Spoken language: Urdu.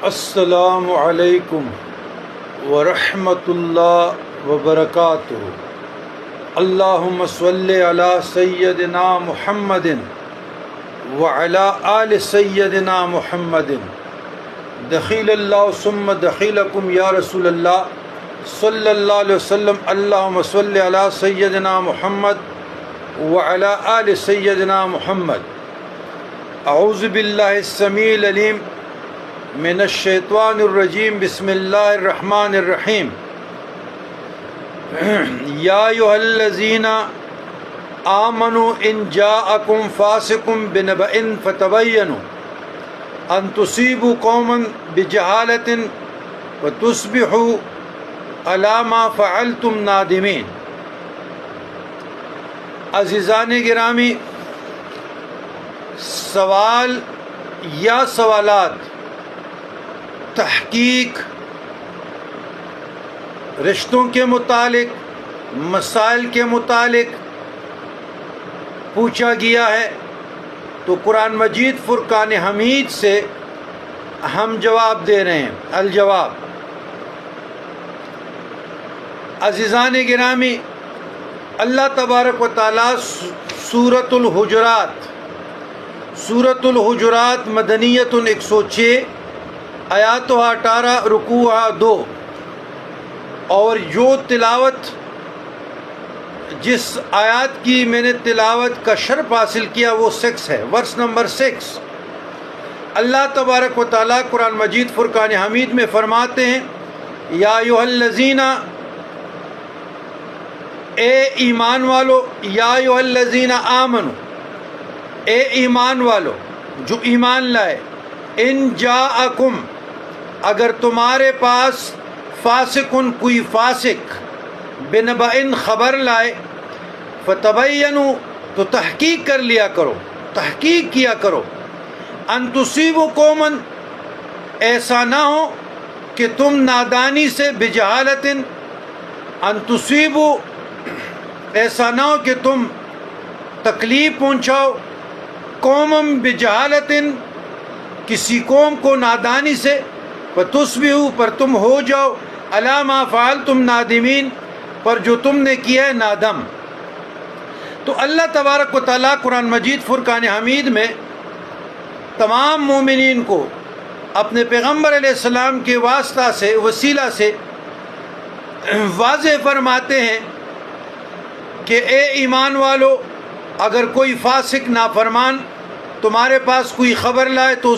السلام علیکم ورحمۃ اللہ وبرکاتہ۔ اللہم صلی علی سیدنا محمد وعلی آل سیدنا محمد۔ دخیل اللہ ثم دخیلکم یا رسول اللہ صلی اللہ علیہ وسلم۔ اللہم صلی علی سیدنا محمد وعلی آل سیدنا محمد۔ اعوذ باللہ السمیع العلیم من الشیطان الرجیم، بسم اللہ الرحمن الرحیم۔ یا ایھا الذین آمنوا ان جاءکم فاسق بنبأ فتبینوا ان تصیبوا قوما بجہالۃ فتصبحوا علی ما فعلتم نادمین۔ عزیزان گرامی، سوال یا سوالات تحقیق، رشتوں کے متعلق، مسائل کے متعلق پوچھا گیا ہے، تو قرآن مجید فرقان حمید سے ہم جواب دے رہے ہیں۔ الجواب، عزیزان گرامی، اللہ تبارک و تعالیٰ سورۃ الحجرات مدنیۃ 106 آیاتها 18 رکوعہ 2، اور جو تلاوت جس آیات کی میں نے تلاوت کا شرف حاصل کیا وہ 6 ہے، ورس نمبر 6۔ اللہ تبارک و تعالیٰ قرآن مجید فرقان حمید میں فرماتے ہیں، یا ایھا الذین، اے ایمان والو، یا ایھا الذین آمنو، اے ایمان والو جو ایمان لائے، ان جاءکم، اگر تمہارے پاس فاسقن، کوئی فاسق، بنبأن، خبر لائے، فتبینوا، تو تحقیق کر لیا کرو، تحقیق کیا کرو، ان تصیبوا قوما، ایسا نہ ہو کہ تم نادانی سے، بجہالت، ان تصیبوا، ایسا نہ ہو کہ تم تکلیف پہنچاؤ، قومم بجہالت، کسی قوم کو نادانی سے، فتصبحوا، پر تم ہو جاؤ، علی ما فعلتم نادمین، پر جو تم نے کیا ہے نادم۔ تو اللہ تبارک و تعالیٰ قرآن مجید فرقان حمید میں تمام مومنین کو اپنے پیغمبر علیہ السلام کے واسطہ سے، وسیلہ سے واضح فرماتے ہیں کہ اے ایمان والو، اگر کوئی فاسق نافرمان تمہارے پاس کوئی خبر لائے تو